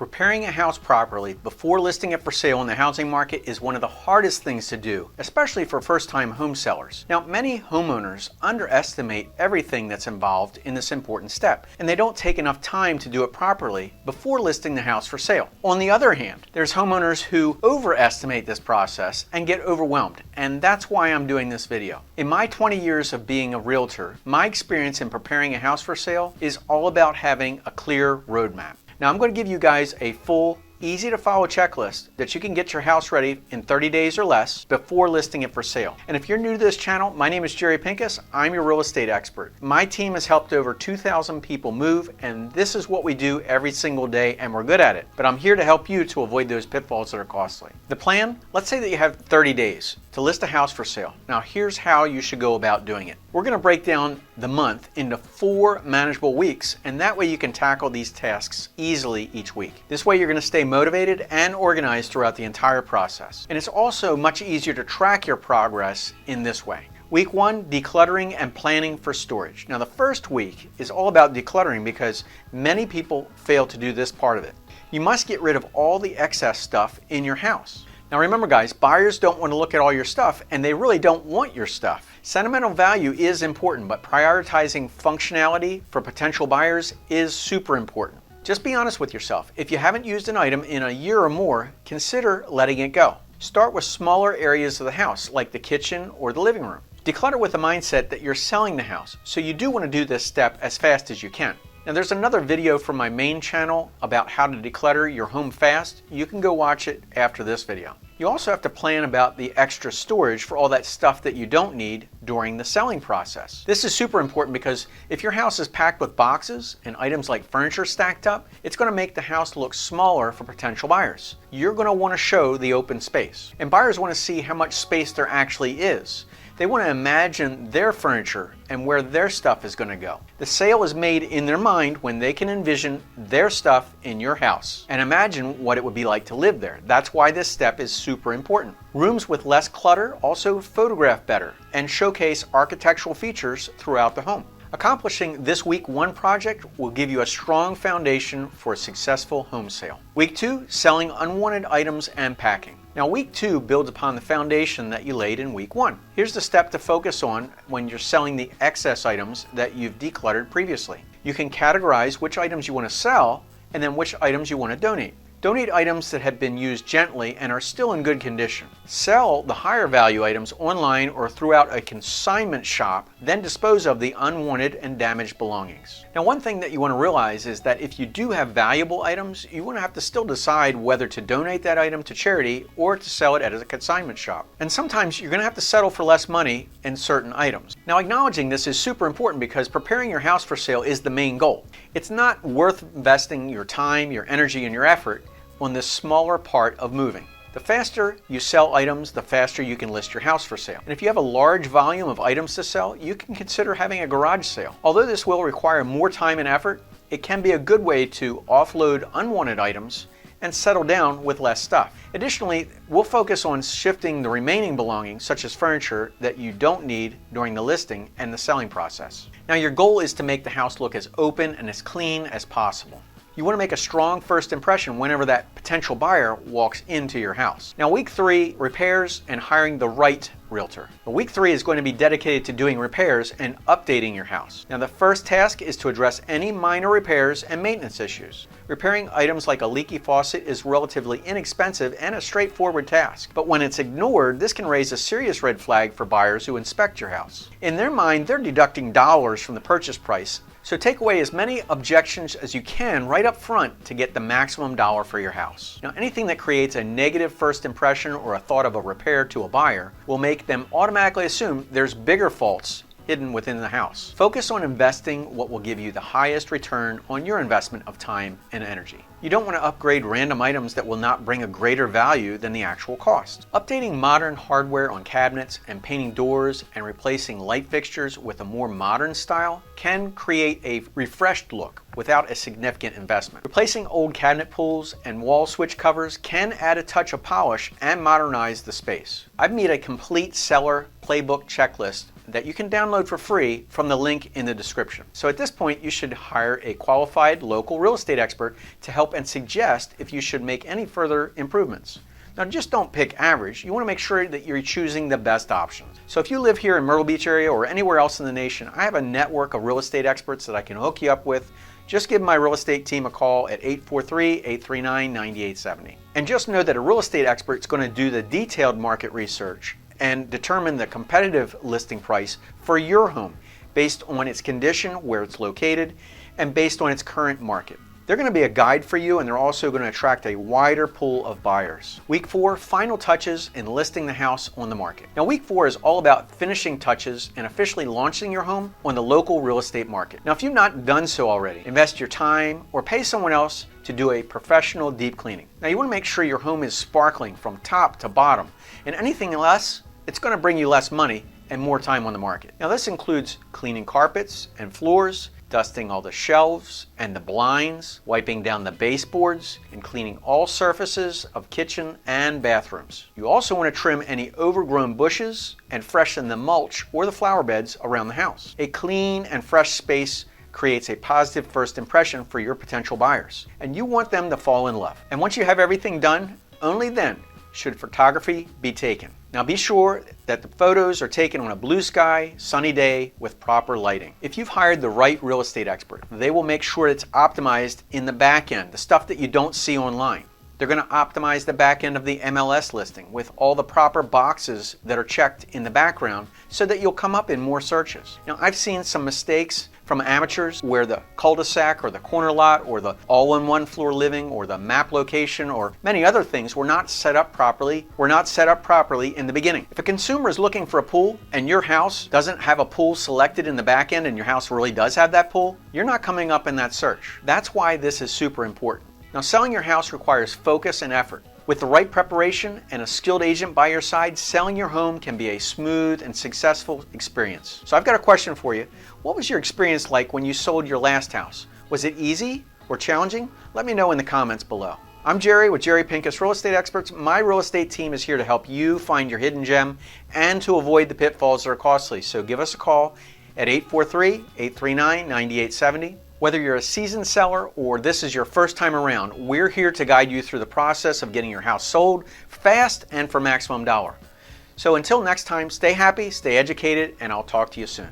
Preparing a house properly before listing it for sale in the housing market is one of the hardest things to do, especially for first-time home sellers. Now, many homeowners underestimate everything that's involved in this important step, and they don't take enough time to do it properly before listing the house for sale. On the other hand, there's homeowners who overestimate this process and get overwhelmed, and that's why I'm doing this video. In my 20 years of being a realtor, my experience in preparing a house for sale is all about having a clear roadmap. Now I'm going to give you guys a full, easy to follow checklist that you can get your house ready in 30 days or less before listing it for sale. And if you're new to this channel, my name is Jerry Pincus. I'm your real estate expert. My team has helped over 2,000 people move, and this is what we do every single day, and we're good at it. But I'm here to help you to avoid those pitfalls that are costly. The plan, let's say that you have 30 days to list a house for sale. Now here's how you should go about doing it. We're going to break down the month into 4 manageable weeks, and that way you can tackle these tasks easily each week. This way you're going to stay motivated and organized throughout the entire process. And it's also much easier to track your progress in this way. Week 1, decluttering and planning for storage. Now the first week is all about decluttering because many people fail to do this part of it. You must get rid of all the excess stuff in your house. Now remember guys, buyers don't want to look at all your stuff, and they really don't want your stuff. Sentimental value is important, but prioritizing functionality for potential buyers is super important. Just be honest with yourself. If you haven't used an item in a year or more, consider letting it go. Start with smaller areas of the house, like the kitchen or the living room. Declutter with the mindset that you're selling the house, so you do want to do this step as fast as you can. Now there's another video from my main channel about how to declutter your home fast. You can go watch it after this video. You also have to plan about the extra storage for all that stuff that you don't need during the selling process. This is super important because if your house is packed with boxes and items like furniture stacked up, it's going to make the house look smaller for potential buyers. You're going to want to show the open space. And buyers want to see how much space there actually is. They want to imagine their furniture and where their stuff is going to go. The sale is made in their mind when they can envision their stuff in your house and imagine what it would be like to live there. That's why this step is super important. Rooms with less clutter also photograph better and showcase architectural features throughout the home. Accomplishing this week 1 project will give you a strong foundation for a successful home sale. Week 2, selling unwanted items and packing. Now week 2 builds upon the foundation that you laid in week 1. Here's the step to focus on when you're selling the excess items that you've decluttered previously. You can categorize which items you want to sell and then which items you want to donate. Donate items that have been used gently and are still in good condition. Sell the higher value items online or throughout a consignment shop, then dispose of the unwanted and damaged belongings. Now one thing that you want to realize is that if you do have valuable items, you want to have to still decide whether to donate that item to charity or to sell it at a consignment shop. And sometimes you're going to have to settle for less money in certain items. Now acknowledging this is super important because preparing your house for sale is the main goal. It's not worth investing your time, your energy, and your effort on this smaller part of moving. The faster you sell items, the faster you can list your house for sale. And if you have a large volume of items to sell, you can consider having a garage sale. Although this will require more time and effort, it can be a good way to offload unwanted items and settle down with less stuff. Additionally, we'll focus on shifting the remaining belongings, such as furniture, that you don't need during the listing and the selling process. Now your goal is to make the house look as open and as clean as possible. You want to make a strong first impression whenever that potential buyer walks into your house. Now week 3, repairs and hiring the right realtor. Week 3 is going to be dedicated to doing repairs and updating your house. Now the first task is to address any minor repairs and maintenance issues. Repairing items like a leaky faucet is relatively inexpensive and a straightforward task. But when it's ignored, this can raise a serious red flag for buyers who inspect your house. In their mind, they're deducting dollars from the purchase price. So take away as many objections as you can right up front to get the maximum dollar for your house. Now anything that creates a negative first impression or a thought of a repair to a buyer will make them automatically assume there's bigger faults hidden within the house. Focus on investing what will give you the highest return on your investment of time and energy. You don't want to upgrade random items that will not bring a greater value than the actual cost. Updating modern hardware on cabinets and painting doors and replacing light fixtures with a more modern style can create a refreshed look without a significant investment. Replacing old cabinet pulls and wall switch covers can add a touch of polish and modernize the space. I've made a complete seller playbook checklist that you can download for free from the link in the description. So at this point, you should hire a qualified local real estate expert to help and suggest if you should make any further improvements. Now, just don't pick average. You want to make sure that you're choosing the best options. So if you live here in Myrtle Beach area or anywhere else in the nation, I have a network of real estate experts that I can hook you up with. Just give my real estate team a call at 843-839-9870. And just know that a real estate expert is going to do the detailed market research and determine the competitive listing price for your home based on its condition, where it's located, and based on its current market. They're going to be a guide for you, and they're also going to attract a wider pool of buyers. Week 4, final touches in listing the house on the market. Now, week 4 is all about finishing touches and officially launching your home on the local real estate market. Now, if you've not done so already, invest your time or pay someone else to do a professional deep cleaning. Now, you want to make sure your home is sparkling from top to bottom, and anything less, it's going to bring you less money and more time on the market. Now, this includes cleaning carpets and floors, dusting all the shelves and the blinds, wiping down the baseboards, and cleaning all surfaces of kitchen and bathrooms. You also want to trim any overgrown bushes and freshen the mulch or the flower beds around the house. A clean and fresh space creates a positive first impression for your potential buyers, and you want them to fall in love. And once you have everything done, only then should photography be taken. Now, be sure that the photos are taken on a blue sky, sunny day with proper lighting. If you've hired the right real estate expert, they will make sure it's optimized in the back end, the stuff that you don't see online. They're going to optimize the back end of the MLS listing with all the proper boxes that are checked in the background so that you'll come up in more searches. Now, I've seen some mistakes from amateurs where the cul-de-sac or the corner lot or the all-in-one floor living or the map location or many other things were not set up properly in the beginning. If a consumer is looking for a pool and your house doesn't have a pool selected in the back end and your house really does have that pool, you're not coming up in that search. That's why this is super important. Now, selling your house requires focus and effort. With the right preparation and a skilled agent by your side, selling your home can be a smooth and successful experience. So I've got a question for you. What was your experience like when you sold your last house? Was it easy or challenging? Let me know in the comments below. I'm Jerry with Jerry Pincus Real Estate Experts. My real estate team is here to help you find your hidden gem and to avoid the pitfalls that are costly. So give us a call at 843-839-9870. Whether you're a seasoned seller or this is your first time around, we're here to guide you through the process of getting your house sold fast and for maximum dollar. So until next time, stay happy, stay educated, and I'll talk to you soon.